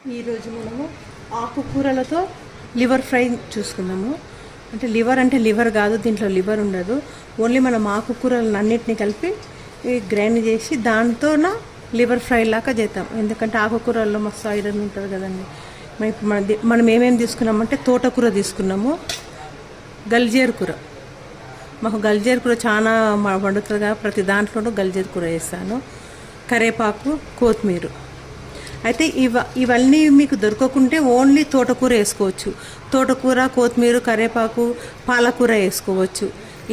ఈరోజు మనము ఆకుకూరలతో liver fry చూసుకుందాము. అంటే లివర్ కాదు, దీంట్లో లివర్ ఉండదు. ఓన్లీ మనం ఆకుకూరలను అన్నిటిని కలిపి గ్రైండ్ చేసి దాంతోన లివర్ ఫ్రై లాగా చేద్దాం. ఎందుకంటే ఆకుకూరల్లో మస్తు ఐరన్ ఉంటుంది కదండి. మనం ఏమేమి తీసుకున్నామంటే తోటకూర తీసుకున్నాము, గల్జేరు కూర. మాకు గల్జేరు కూర చాలా వండుతుంది కదా, ప్రతి దాంట్లోనూ గల్జేరు కూర వేస్తాను. కరేపాకు, కొత్తిమీర. అయితే ఇవన్నీ మీకు దొరకకుంటే ఓన్లీ తోటకూర వేసుకోవచ్చు. తోటకూర, కొత్తిమీర, కరేపాకు, పాలకూర వేసుకోవచ్చు.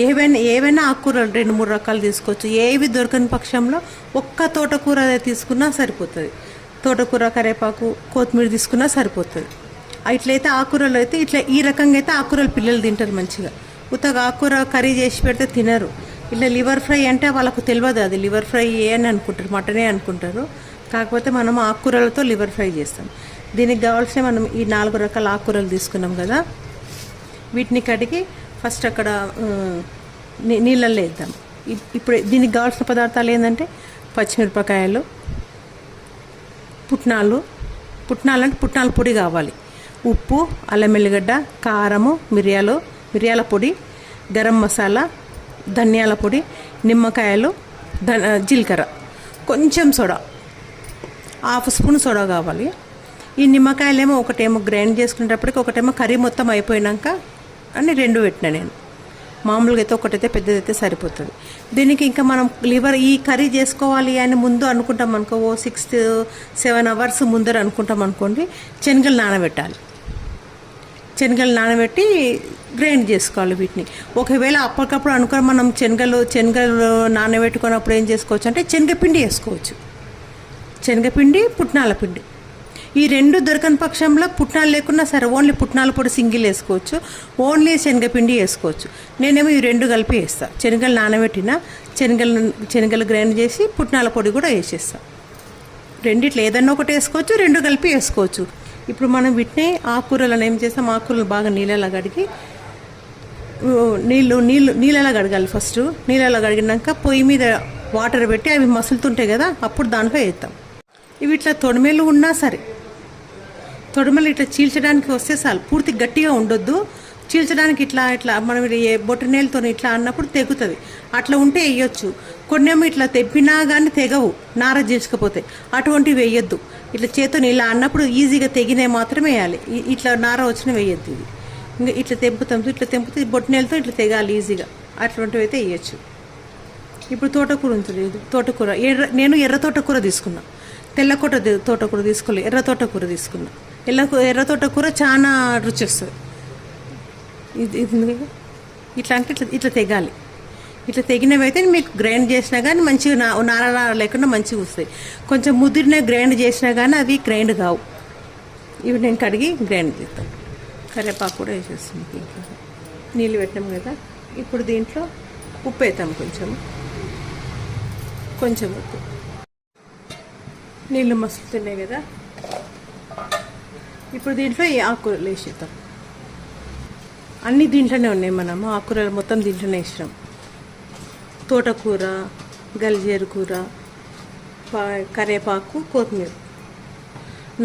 ఏవైనా ఆకుకూరలు 2-3 రకాలు తీసుకోవచ్చు. ఏవి దొరకని పక్షంలో ఒక్క తోటకూర తీసుకున్నా సరిపోతుంది. తోటకూర, కరేపాకు, కొత్తిమీర తీసుకున్నా సరిపోతుంది. ఇట్లయితే ఆకుకూరలు అయితే ఈ రకంగా అయితే ఆకుకూరలు పిల్లలు తింటారు మంచిగా. ఉత్తగా ఆకుకూర కర్రీ చేసి పెడితే తినరు. ఇట్లా లివర్ ఫ్రై అంటే వాళ్ళకు తెలియదు, అది లివర్ ఫ్రై అని అనుకుంటారు, మటనే అనుకుంటారు. కాకపోతే మనం ఆకుకూరలతో లివర్ ఫ్రై చేస్తాం. దీనికి కావాల్సిన మనం ఈ 4 రకాల ఆకుకూరలు తీసుకున్నాం కదా, వీటిని కడిగి ఫస్ట్ అక్కడ నీళ్ళల్లో వేద్దాం. ఇప్పుడు దీనికి కావాల్సిన పదార్థాలు ఏంటంటే పచ్చిమిరపకాయలు, పుట్నాలు అంటే పుట్నాల పొడి కావాలి, ఉప్పు, అల్లం వెల్లిగడ్డ, కారము, మిరియాల పొడి, గరం మసాలా, ధనియాల పొడి, నిమ్మకాయలు, జీలకర్ర, కొంచెం సోడా, 1/2 స్పూన్ సోడా కావాలి. ఈ నిమ్మకాయలేమో ఒకటేమో గ్రైండ్ చేసుకునేటప్పటికి, ఒకటేమో కర్రీ మొత్తం అయిపోయినాక అని 2 పెట్టినా నేను. మామూలుగా అయితే ఒకటైతే పెద్దదైతే సరిపోతుంది. దీనికి ఇంకా మనం ఈ కర్రీ చేసుకోవాలి అని ముందు అనుకుంటాం అనుకో, 6-7 అవర్స్ ముందర అనుకుంటాం అనుకోండి, శనగలు నానబెట్టాలి. శనగలు నానబెట్టి గ్రైండ్ చేసుకోవాలి వీటిని. ఒకవేళ అప్పటికప్పుడు అనుకుని మనం శనగలు నానబెట్టుకున్నప్పుడు ఏం చేసుకోవచ్చు అంటే శనగపిండి వేసుకోవచ్చు. శనగపిండి, పుట్నాల పిండి, ఈ 2 దొరకని పక్షంలో పుట్నాలు లేకున్నా సరే ఓన్లీ పుట్నాల పొడి సింగిల్ వేసుకోవచ్చు, ఓన్లీ శనగపిండి వేసుకోవచ్చు. నేనేమో ఈ 2 కలిపి వేస్తాను. శనగలు నానబెట్టిన శనగలు గ్రైండ్ చేసి పుట్నాల పొడి కూడా వేసేస్తాను. రెండిట్లో ఏదన్నా ఒకటి వేసుకోవచ్చు, 2 కలిపి వేసుకోవచ్చు. ఇప్పుడు మనం వీటిని ఆకుకూరలను ఏం చేస్తాం, ఆకుకూరలు బాగా నీళ్ళలా కడిగి నీళ్ళలా కడగాలి. ఫస్ట్ నీళ్ళలా కడిగినాక పొయ్యి మీద వాటర్ పెట్టి అవి మసులుతుంటాయి కదా, అప్పుడు దాంట్లో వేస్తాం. ఇవి ఇట్లా తొడిమెలు ఉన్నా సరే, తొడిమెలు ఇట్లా చీల్చడానికి వస్తే చాలు, పూర్తి గట్టిగా ఉండొద్దు. చీల్చడానికి ఇట్లా మనం బొట్టనేలతో ఇట్లా అన్నప్పుడు తెగుతుంది. అట్లా ఉంటే వేయొచ్చు. కొన్నేమో ఇట్లా తెప్పినా కానీ తెగవు, నార చీల్చకపోతే, అటువంటివి వేయొద్దు. ఇట్లా చేతిని ఇలా అన్నప్పుడు ఈజీగా తెగినవి మాత్రమే వేయాలి. ఇట్లా నార వచ్చిన వేయొద్దు. ఇది ఇంకా ఇట్లా తెంపితే బొట్టనేలతో ఇట్లా తెగాలి ఈజీగా, అటువంటివి అయితే వేయచ్చు. ఇప్పుడు తోటకూర ఉంటుంది. తోటకూర నేను ఎర్ర తోటకూర తీసుకున్నా, తెల్ల తోటకూర తీసుకోలేదు, ఎర్ర తోటకూర తీసుకున్నా. ఎర్ర తోటకూర చాలా రుచి వస్తుంది. ఇది ఇట్లా అంటే ఇట్లా తెగాలి. ఇట్లా తెగినవి అయితే మీకు గ్రైండ్ చేసినా కానీ మంచిగా నార లేకుండా మంచిగా వస్తాయి. కొంచెం ముదిరిన గ్రైండ్ చేసినా కానీ అవి గ్రైండ్ కావు. ఇవి నేను కడిగి గ్రైండ్ చేస్తాను. కరివేపాకు కూడా వేసేస్తుంది. నీళ్ళు పెట్టినాం కదా, ఇప్పుడు దీంట్లో ఉప్పు వేస్తాం, కొంచెం ఉప్పు. నీళ్ళు మసులుతున్నాయి కదా, ఇప్పుడు దీంట్లో ఈ ఆకుకూరలు వేసేద్దాం. అన్నీ దీంట్లోనే ఉన్నాయి, మనము ఆకుకూరలు మొత్తం దీంట్లోనే వేసినాం. తోటకూర, గల్జేరు కూర, కరివేపాకు, కొత్తిమీర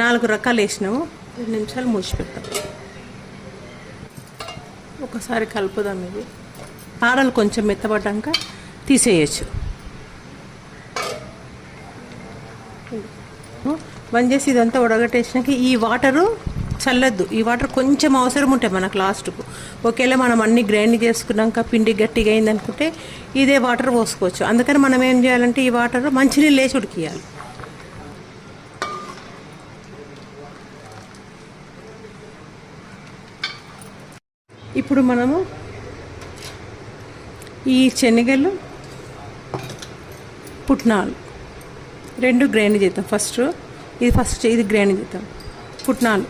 4 రకాలు వేసినాము. 2 నిమిషాలు మూసి పెడతాం. ఒకసారి కలుపుదాం. ఇది కారాలు కొంచెం మెత్తబడ్డాక తీసేయచ్చు. బంద్ చేసి ఇదంతా ఉడగట్టేసినాక ఈ వాటరు చల్లద్దు. ఈ వాటర్ కొంచెం అవసరం ఉంటాయి మనకు లాస్ట్కు. ఒకేలా మనం అన్ని గ్రైండ్ చేసుకున్నాక పిండి గట్టిగా అయింది అనుకుంటే ఇదే వాటర్ పోసుకోవచ్చు. అందుకని మనం ఏం చేయాలంటే ఈ వాటర్ మంచినీళ్ళు వేసి ఉడికియాలి. ఇప్పుడు మనము ఈ శనగలు, పుట్నాలు 2 గ్రైండ్ చేద్దాం. ఫస్ట్ ఇది గ్రైండ్ చేద్దాం. పుట్నాలు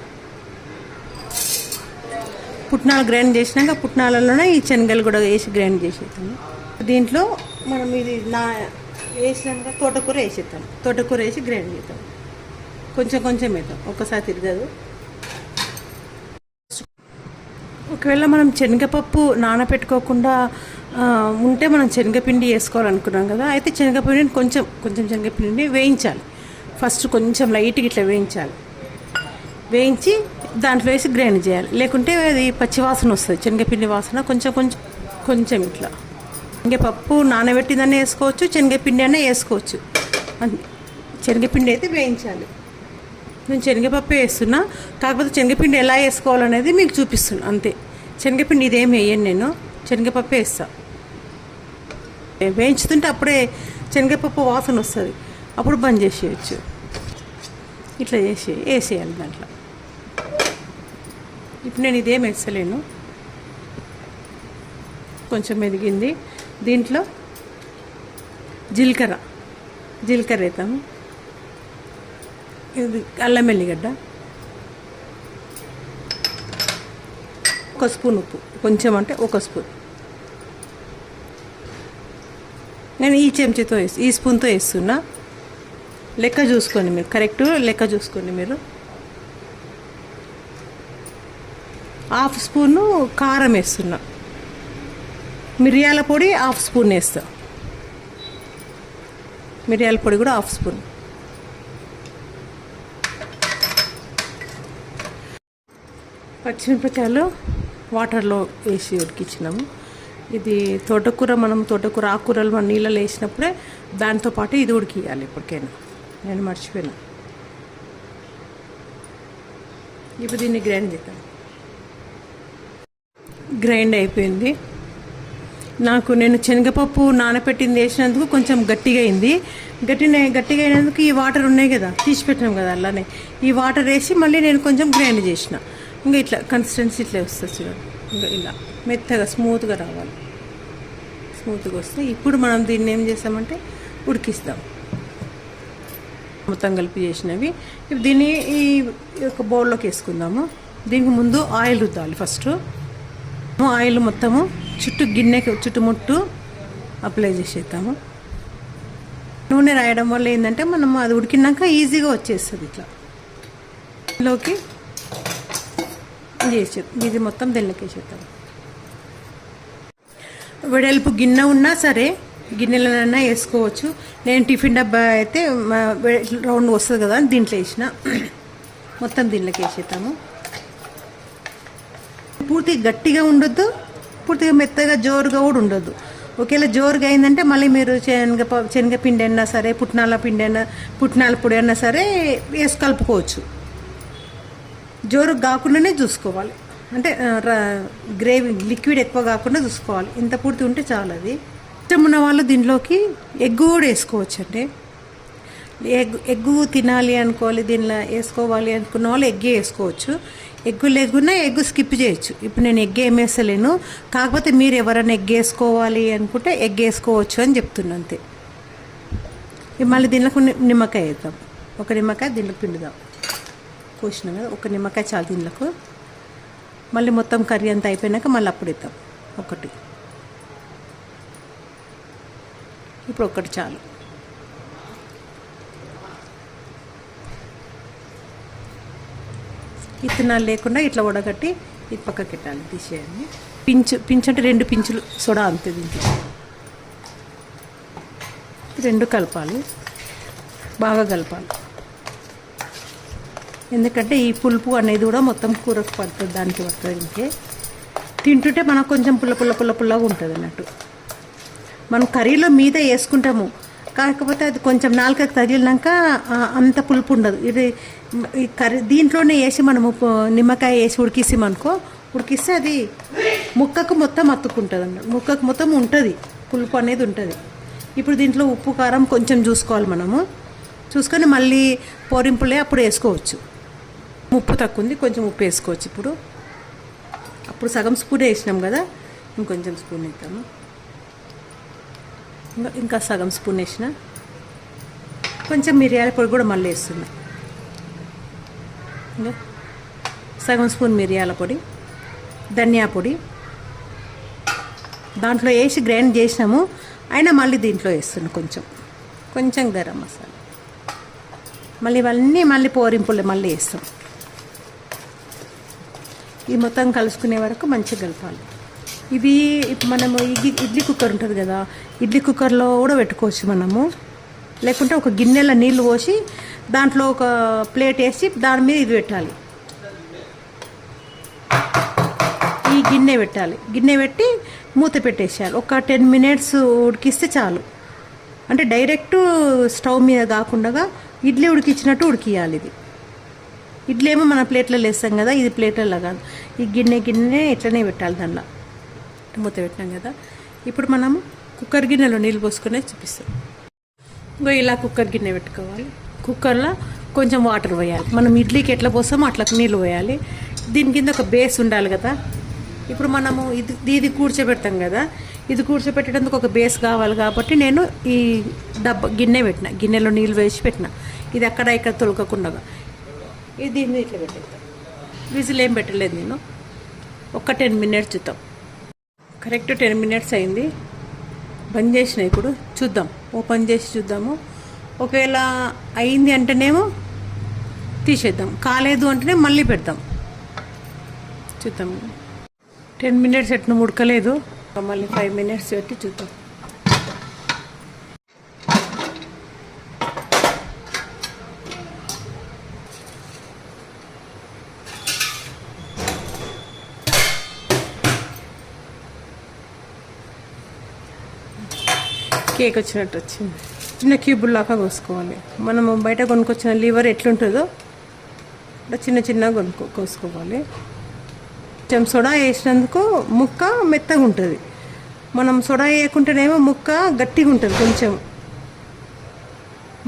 గ్రైండ్ చేసినాక పుట్నాలలోనే ఈ శనగలు కూడా వేసి గ్రైండ్ చేసేద్దాము. దీంట్లో మనం ఇది వేసినాక తోటకూర వేసేద్దాం. తోటకూర వేసి గ్రైండ్ చేద్దాం. కొంచెం వేద్దాం, ఒక్కసారి తిరగదు. ఒకవేళ మనం శనగపప్పు నానబెట్టుకోకుండా ఉంటే మనం శనగపిండి వేసుకోవాలనుకున్నాం కదా, అయితే శనగపిండిని కొంచెం శనగపిండిని వేయించాలి. ఫస్ట్ కొంచెం లైట్గా ఇట్లా వేయించాలి. వేయించి దాంట్లో వేసి గ్రైండ్ చేయాలి, లేకుంటే అది పచ్చి వాసన వస్తుంది, శనగపిండి వాసన. కొంచెం కొంచెం కొంచెం ఇట్లా శనగపప్పు నానబెట్టిందనే వేసుకోవచ్చు, శనగపిండి అనే వేసుకోవచ్చు. శనగపిండి అయితే వేయించాలి. నేను శనగపప్పు వేస్తున్నా, కాకపోతే శనగపిండి ఎలా వేసుకోవాలనేది మీకు చూపిస్తున్నా అంతే. శనగపిండి ఇదేమి వేయను నేను, శనగపప్పు వేస్తా. వేయించుతుంటే అప్పుడే శనగపప్పు వాసన వస్తుంది, అప్పుడు బంద్ చేసేయచ్చు. ఇట్లా వేసేయాలి దాంట్లో. ఇప్పుడు నేను ఇదేం వేస్తలేను, కొంచెం ఎదిగింది. దీంట్లో జీలకర్ర వేద్దాము. ఇది అల్లం వెల్లిగడ్డ, ఒక స్పూన్ ఉప్పు, కొంచెం అంటే ఒక స్పూన్. నేను ఈ చెంచాతో ఈ స్పూన్తో వేస్తున్నా. లెక్క చూసుకోండి మీరు, కరెక్ట్ లెక్క చూసుకోండి మీరు. హాఫ్ స్పూను కారం వేస్తున్నా. మిరియాల పొడి హాఫ్ స్పూన్ వేస్తా, మిరియాల పొడి కూడా హాఫ్ స్పూన్. పచ్చిమిరపకాయలు వాటర్లో వేసి ఉడికించినాము. ఇది తోటకూర, మనం తోటకూర ఆకుకూరలు మన నీళ్ళలో వేసినప్పుడే దాంతోపాటు ఇది ఉడికియాలి. ఇప్పటికైనా నేను మర్చిపోయినా. ఇప్పుడు దీన్ని గ్రైండ్ చేద్దాం. గ్రైండ్ అయిపోయింది. నేను శనగపప్పు నానబెట్టింది వేసినందుకు కొంచెం గట్టిగా అయింది. గట్టిగా అయినందుకు ఈ వాటర్ ఉన్నాయి కదా, తీసి పెట్టినాం కదా, అలానే ఈ వాటర్ వేసి మళ్ళీ నేను కొంచెం గ్రైండ్ చేసిన. ఇంకా ఇట్లా కన్సిస్టెన్సీ ఇట్లా వస్తుంది చూడండి. ఇంకా ఇలా మెత్తగా స్మూత్గా రావాలి. స్మూత్గా వస్తే ఇప్పుడు మనం దీన్ని ఏం చేస్తామంటే ఉడికిస్తాం. మొత్తం కలిపి చేసినవి ఇప్పుడు దీన్ని ఈ ఒక బౌల్లోకి వేసుకుందాము. దీనికి ముందు ఆయిల్ రుద్దాలి. ఫస్ట్ ఆయిల్ మొత్తము గిన్నెకి చుట్టుముట్టు అప్లై చేసేద్దాము. నూనె రాయడం వల్ల ఏంటంటే మనం అది ఉడికినాక ఈజీగా వచ్చేస్తుంది. ఇట్లా లోకి ఇది మొత్తం దీనిలోకి వేసేద్దాం. వెడల్పు గిన్నె ఉన్నా సరే గిన్నెలనైనా వేసుకోవచ్చు. నేను టిఫిన్ డబ్బా అయితే రౌండ్ వస్తుంది కదా, దీంట్లో వేసిన. మొత్తం దీనిలోకి వేసేద్దాము. పూర్తిగా గట్టిగా ఉండొద్దు, పూర్తిగా మెత్తగా జోరుగా కూడా ఉండొద్దు. ఒకవేళ జోరుగా అయిందంటే మళ్ళీ మీరు శనగపిండి అయినా సరే, పుట్నాల పొడి అయినా సరే వేసి కలుపుకోవచ్చు. జోరు కాకుండానే చూసుకోవాలి, అంటే గ్రేవీ లిక్విడ్ ఎక్కువ కాకుండా చూసుకోవాలి. ఇంత పూర్తి ఉంటే చాలు. అది ఇష్టం ఉన్న వాళ్ళు దీంట్లోకి ఎగ్గు కూడా వేసుకోవచ్చు. అంటే ఎగ్గు తినాలి అనుకోవాలి, దీనిలో వేసుకోవాలి అనుకున్న వాళ్ళు ఎగ్గే వేసుకోవచ్చు. ఎగ్గు లేకున్నా ఎగ్గు స్కిప్ చేయొచ్చు. ఇప్పుడు నేను ఎగ్ ఏం వేస్తలేను, కాకపోతే మీరు ఎవరైనా ఎగ్ వేసుకోవాలి అనుకుంటే ఎగ్ వేసుకోవచ్చు అని చెప్తున్నా అంతే. మళ్ళీ దీనిలో నిమ్మకాయ వేద్దాం. ఒక నిమ్మకాయ దీంట్లో పిండుదాం. కోసినాం కదా, ఒక నిమ్మకాయ చాలు దీనిలో. మళ్ళీ మొత్తం కర్రీ అంతా అయిపోయినాక మళ్ళీ అప్పుడు వేద్దాం ఒకటి. ఇప్పుడు ఒకటి చాలు. ఇత్తనాలు లేకుండా ఇట్లా ఉడగట్టి ఇది పక్కకి పెట్టాలి, తీసేయండి. పించు అంటే 2 పించులు సోడా అంతే. దీంట్లో 2 కలపాలి, బాగా కలపాలి. ఎందుకంటే ఈ పులుపు అనేది కూడా మొత్తం కూరకు పడుతుంది, దానికి పడుతుంది. ఇంకే తింటుంటే మనకు కొంచెం పుల్లగా ఉంటుంది అన్నట్టు. మనం కర్రీలో మీద వేసుకుంటాము, కాకపోతే అది కొంచెం నాలుకకి తగిలినాక అంత పులుపు ఉండదు. ఇది ఈ కర్రీ దీంట్లోనే వేసి మనము నిమ్మకాయ వేసి ఉడికిస్తే అది ముక్కకు మొత్తం అతుక్కుంటుంది అన్నట్టు. ముక్కకు మొత్తం ఉంటుంది, పులుపు అనేది ఉంటుంది. ఇప్పుడు దీంట్లో ఉప్పు కారం కొంచెం చూసుకోవాలి. మనము చూసుకొని మళ్ళీ పోరింపులే అప్పుడు వేసుకోవచ్చు. ఉప్పు తక్కువ ఉంది, కొంచెం ఉప్పు వేసుకోవచ్చు. అప్పుడు సగం స్పూన్ వేసినాం కదా, ఇంకొంచెం స్పూన్ వేద్దాము. ఇంకా సగం స్పూన్ వేసిన. కొంచెం మిరియాల పొడి కూడా మళ్ళీ వేస్తున్నా. ఇంకా సగం స్పూన్ మిరియాల పొడి, ధనియా పొడి దాంట్లో వేసి గ్రైండ్ చేసినాము, అయినా మళ్ళీ దీంట్లో వేస్తున్నా కొంచెం గరం మసాలా. మళ్ళీ ఇవన్నీ మళ్ళీ పోరింపులు మళ్ళీ వేస్తాం. ఇది మొత్తం కలుసుకునే వరకు మంచిగా కలపాలి. ఇవి మనము ఇడ్లీ కుక్కర్ ఉంటుంది కదా, ఇడ్లీ కుక్కర్లో కూడా పెట్టుకోవచ్చు మనము. లేకుంటే ఒక గిన్నెలో నీళ్ళు పోసి దాంట్లో ఒక ప్లేట్ వేసి దాని మీద ఇది పెట్టాలి. గిన్నె పెట్టాలి. గిన్నె పెట్టి మూత పెట్టేసేయాలి. ఒక 10 మినిట్స్ ఉడికిస్తే చాలు. అంటే డైరెక్ట్ స్టవ్ మీద కాకుండా ఇడ్లీ ఉడికించినట్టు ఉడికియాలి. ఇది ఇడ్లీ ఏమో మన ప్లేట్లలో వేస్తాం కదా, ఇది ప్లేట్లలో కాదు. ఈ గిన్నె ఇట్లనే పెట్టాలి. దానిలో మూత పెట్టినాం కదా. ఇప్పుడు మనము కుక్కర్ గిన్నెలో నీళ్ళు పోసుకునే చూపిస్తాం. ఇంకో ఇలా కుక్కర్ గిన్నె పెట్టుకోవాలి. కుక్కర్లో కొంచెం వాటర్ పోయాలి. మనం ఇడ్లీకి ఎట్లా పోస్తామో అట్లా నీళ్ళు పోయాలి. దీని కింద ఒక బేస్ ఉండాలి కదా. ఇప్పుడు మనము ఇది కూర్చోబెడతాం కదా, ఇది కూర్చోబెట్టేందుకు ఒక బేస్ కావాలి కాబట్టి నేను ఈ గిన్నె పెట్టిన, గిన్నెలో నీళ్ళు వేసి పెట్టిన. ఇది అక్కడ ఇక్కడ తొలగకుండా ఇది దీన్ని ఇట్లా పెట్టేద్దాం. విజిల్ ఏం పెట్టలేదు నేను. ఒక 10 మినిట్స్ చూద్దాం. కరెక్ట్ 10 మినిట్స్ అయింది. బంద్ చేసిన. ఇప్పుడు చూద్దాం, ఓపెన్ చేసి చూద్దాము. ఒకవేళ అయింది అంటేనేమో తీసేద్దాం, కాలేదు అంటేనే మళ్ళీ పెడదాం. చూద్దాం. 10 మినిట్స్ ఎట్లా ఉడకలేదు, మళ్ళీ 5 మినిట్స్ పెట్టి చూద్దాం. కేక్ వచ్చినట్టు వచ్చింది. చిన్న క్యూబుల్లాగా కోసుకోవాలి. మనము బయట కొనుక్కొచ్చిన లివర్ ఎట్లుంటుందో చిన్న కోసుకోవాలి. కొంచెం సోడా వేసినందుకు ముక్క మెత్తగా ఉంటుంది. మనం సోడా వేయకుంటేనేమో ముక్క గట్టిగా ఉంటుంది. కొంచెం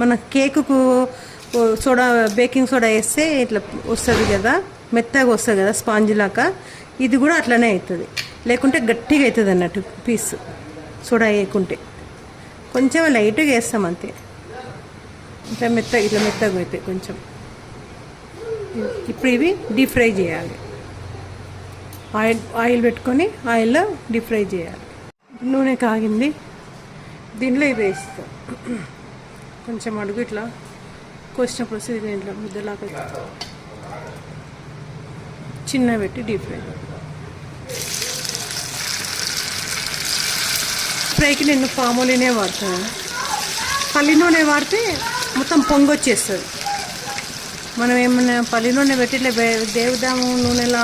మన కేకుకు సోడా, బేకింగ్ సోడా వేస్తే ఇట్లా వస్తుంది కదా, మెత్తగా వస్తుంది కదా స్పాంజ్ లాగా. ఇది కూడా అట్లనే అవుతుంది, లేకుంటే గట్టిగా అవుతుంది అన్నట్టు పీస్. సోడా వేయకుంటే కొంచెం లైట్గా వేస్తాం అంతే. ఇట్లా మెత్తగా అవుతాయి కొంచెం. ఇప్పుడు ఇవి డీప్ ఫ్రై చేయాలి. ఆయిల్ పెట్టుకొని ఆయిల్లో డీప్ ఫ్రై చేయాలి. నూనె కాగింది, దీనిలో ఇవి వేస్తాం. కొంచెం అడుగు ఇట్లా కోసినప్పుడు వస్తుంది. దీంట్లో ముద్దలాగా చిన్న పెట్టి డీప్ ఫ్రైకి నేను పామ్ ఆయిల్నే వాడతాను. పల్లి నూనె వాడితే మొత్తం పొంగొచ్చేస్తుంది. మనం ఏమన్నా పల్లి నూనె పెట్టి ఇట్లా దేవుదాము నూనెలా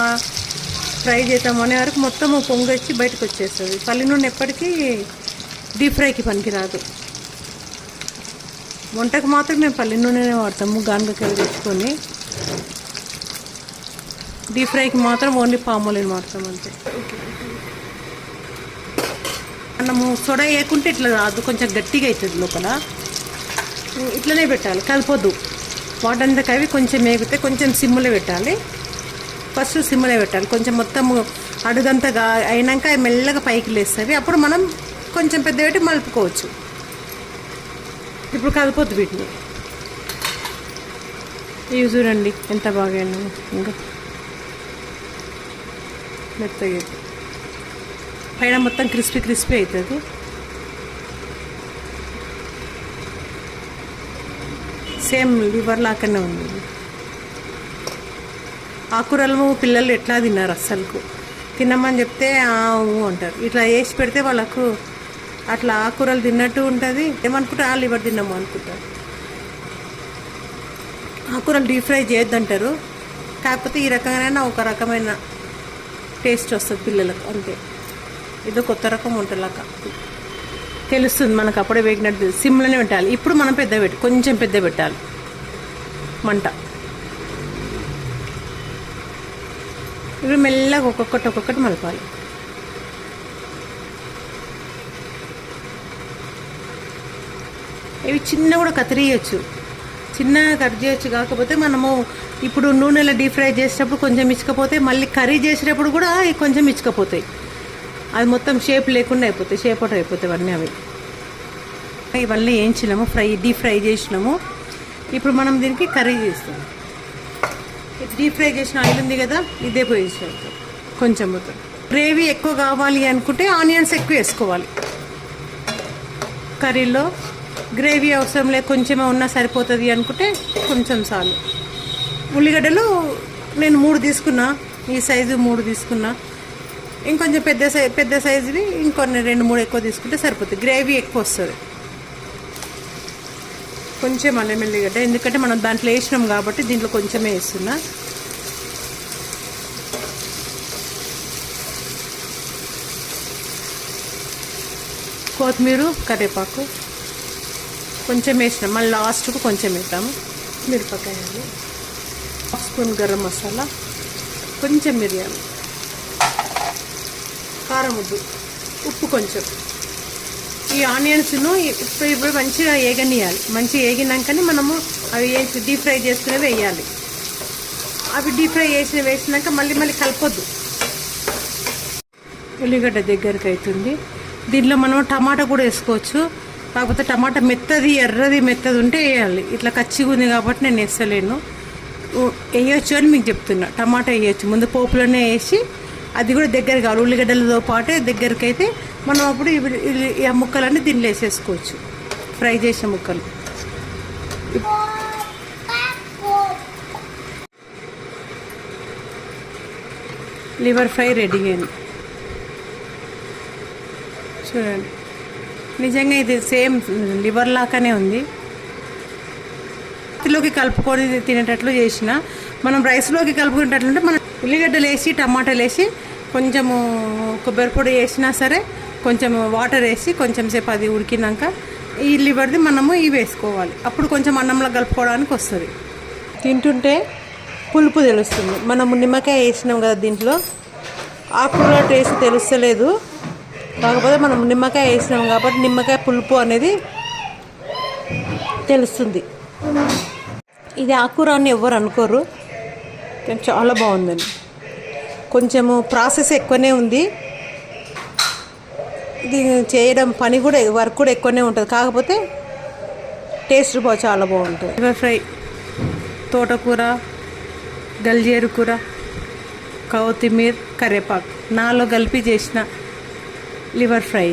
ఫ్రై చేద్దాము అనే వరకు మొత్తము పొంగొచ్చి బయటకు వచ్చేస్తుంది. పల్లి నూనె ఎప్పటికీ డీప్ ఫ్రైకి పనికిరాదు. వంటకు మాత్రం మేము పల్లి నూనెనే వాడతాము, గానుగకాయలు తెచ్చుకొని. డీప్ ఫ్రైకి మాత్రం ఓన్లీ పామ్ ఆయిల్ వాడతాం అంతే. మనము సోడా వేయకుంటే ఇట్లా రాదు, కొంచెం గట్టిగా అవుతుంది లోపల. ఇట్లనే పెట్టాలి, కలపొద్దు. వాటంతకు అవి కొంచెం వేగితే కొంచెం సిమ్లో పెట్టాలి. ఫస్ట్ సిమ్లో పెట్టాలి. కొంచెం మొత్తం అడుగంతగా అయినాక అవి మెల్లగా పైకి లేస్తుంది. అప్పుడు మనం కొంచెం పెద్ద పెట్టి మలుపుకోవచ్చు. ఇప్పుడు కలపొద్దు వీటిని. ఇవి చూడండి ఎంత బాగా ఇంకా మెత్తగా పైన మొత్తం క్రిస్పీ అవుతుంది. సేమ్ లివర్ లాగానే ఉంది. ఆకుకూరలు పిల్లలు ఎట్లా తిన్నారు, అస్సలు తినమని చెప్తే అంటారు. ఇట్లా వేసి పెడితే వాళ్ళకు అట్లా ఆకుకూరలు తిన్నట్టు ఉంటుంది. ఏమనుకుంటారు, ఆ లివర్ తిన్నాము అనుకుంటారు. ఆకుకూరలు డీప్ ఫ్రై చేయొద్దంటారు. కాకపోతే ఈ రకంగానైనా ఒక రకమైన టేస్ట్ వస్తుంది పిల్లలకు అంతే. ఏదో కొత్త రకం వంటలాగా తెలుస్తుంది మనకు. అప్పుడే వేగినట్టు సిమ్లోనే పెట్టాలి. ఇప్పుడు మనం కొంచెం పెద్ద పెట్టాలి మంట. ఇప్పుడు మెల్లగా ఒక్కొక్కటి మలపాలి. ఇవి చిన్న కూడా కత్తిరియచ్చు, చిన్నగా కట్ చేయొచ్చు. కాకపోతే మనము ఇప్పుడు నూనెలో డీప్ ఫ్రై చేసేటప్పుడు కొంచెం ఇచ్చకపోతే మళ్ళీ కర్రీ చేసేటప్పుడు కూడా కొంచెం ఇచ్చకపోతాయి. అది మొత్తం షేప్ లేకుండా అయిపోతాయి, షేప్ అవుట్ అయిపోతాయి ఇవన్నీ. ఇవన్నీ వేయించినాము, డీప్ ఫ్రై చేసినాము. ఇప్పుడు మనం దీనికి కర్రీ చేస్తాం. డీప్ ఫ్రై చేసిన ఆయిల్ ఉంది కదా, ఇదే పోయించాం కొంచెం. మొత్తం గ్రేవీ ఎక్కువ కావాలి అనుకుంటే ఆనియన్స్ ఎక్కువ వేసుకోవాలి. కర్రీలో గ్రేవీ అవసరం లేదు, కొంచెమే ఉన్నా సరిపోతుంది అనుకుంటే కొంచెం చాలు. ఉల్లిగడ్డలు నేను 3 తీసుకున్నా, ఈ సైజు 3 తీసుకున్నా. ఇంకొంచెం పెద్ద సైజువి ఇంకొన్ని 2-3 ఎక్కువ తీసుకుంటే సరిపోతుంది. గ్రేవీ ఎక్కువ వస్తుంది. కొంచెం అల్లం ఎల్లిగడ్డ, ఎందుకంటే మనం దాంట్లో వేసినాం కాబట్టి దీంట్లో కొంచెమే వేస్తున్నా. కొత్తిమీర కరివేపాకు కొంచెం వేసినాం, మళ్ళీ లాస్ట్కు కొంచెం వేద్దాము. మిరపకాయలు, హాఫ్ స్పూన్ గరం మసాలా, కొంచెం మిరియాలు, కారం వద్దు, ఉప్పు కొంచెం. ఈ ఆనియన్స్ను ఇప్పుడు మంచిగా ఏగనియాలి. మంచిగా ఏగినాకనే మనము అవి డీప్ ఫ్రై చేసుకునేవి వేయాలి. అవి డీప్ ఫ్రై వేసినాక మళ్ళీ కలపొద్దు. ఉల్లిగడ్డ దగ్గరికి అవుతుంది. దీంట్లో మనం టమాటా కూడా వేసుకోవచ్చు. కాకపోతే టమాటా ఎర్రది మెత్తది ఉంటే వేయాలి. ఇట్లా కచ్చిగా ఉంది కాబట్టి నేను వేస్తలేను. వేయచ్చు అని మీకు చెప్తున్నా. టమాటా వేయచ్చు ముందు పోపులోనే వేసి, అది కూడా దగ్గర కావాలి. ఉల్లిగడ్డలతో పాటే దగ్గరికి అయితే మనం అప్పుడు ఈ ముక్కలన్నీ దీనిలో వేసేసుకోవచ్చు, ఫ్రై చేసిన ముక్కలు. లివర్ ఫ్రై రెడీ అయింది. చూడండి, నిజంగా ఇది సేమ్ లివర్ లాగానే ఉంది. రైస్లోకి కలుపుకొని తినేటట్లు చేసిన, మనం రైస్లోకి కలుపుకునేటట్లుంటే మనం ఉల్లిగడ్డలు వేసి టమాటాలు వేసి కొంచెము కొబ్బరి పొడి వేసినా సరే, కొంచెం వాటర్ వేసి కొంచెం సేపు అది ఉడికినాక ఈ లివర్ది మనము ఇవి వేసుకోవాలి. అప్పుడు కొంచెం అన్నంలో కలుపుకోవడానికి వస్తుంది. తింటుంటే పులుపు తెలుస్తుంది. మనము నిమ్మకాయ వేసినాం కదా దీంట్లో, ఆకుకూర టేస్ట్ తెలుస్తలేదు. కాకపోతే మనం నిమ్మకాయ వేసినాం కాబట్టి నిమ్మకాయ పులుపు అనేది తెలుస్తుంది. ఇది ఆకుకూర అని ఎవ్వరు అనుకోరు. చాలా బాగుందండి. కొంచెము ప్రాసెస్ ఎక్కువనే ఉంది. ఇది చేయడం వర్క్ కూడా ఎక్కువనే ఉంటుంది. కాకపోతే టేస్ట్ చాలా బాగుంటుంది. లివర్ ఫ్రై, తోటకూర, గల్జేరు కూర, కొత్తిమీర, కరివేపాకు 4 కలిపి చేసిన లివర్ ఫ్రై.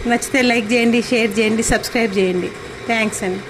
నచ్చితే లైక్ చేయండి, షేర్ చేయండి, సబ్స్క్రైబ్ చేయండి. థ్యాంక్స్ అండి.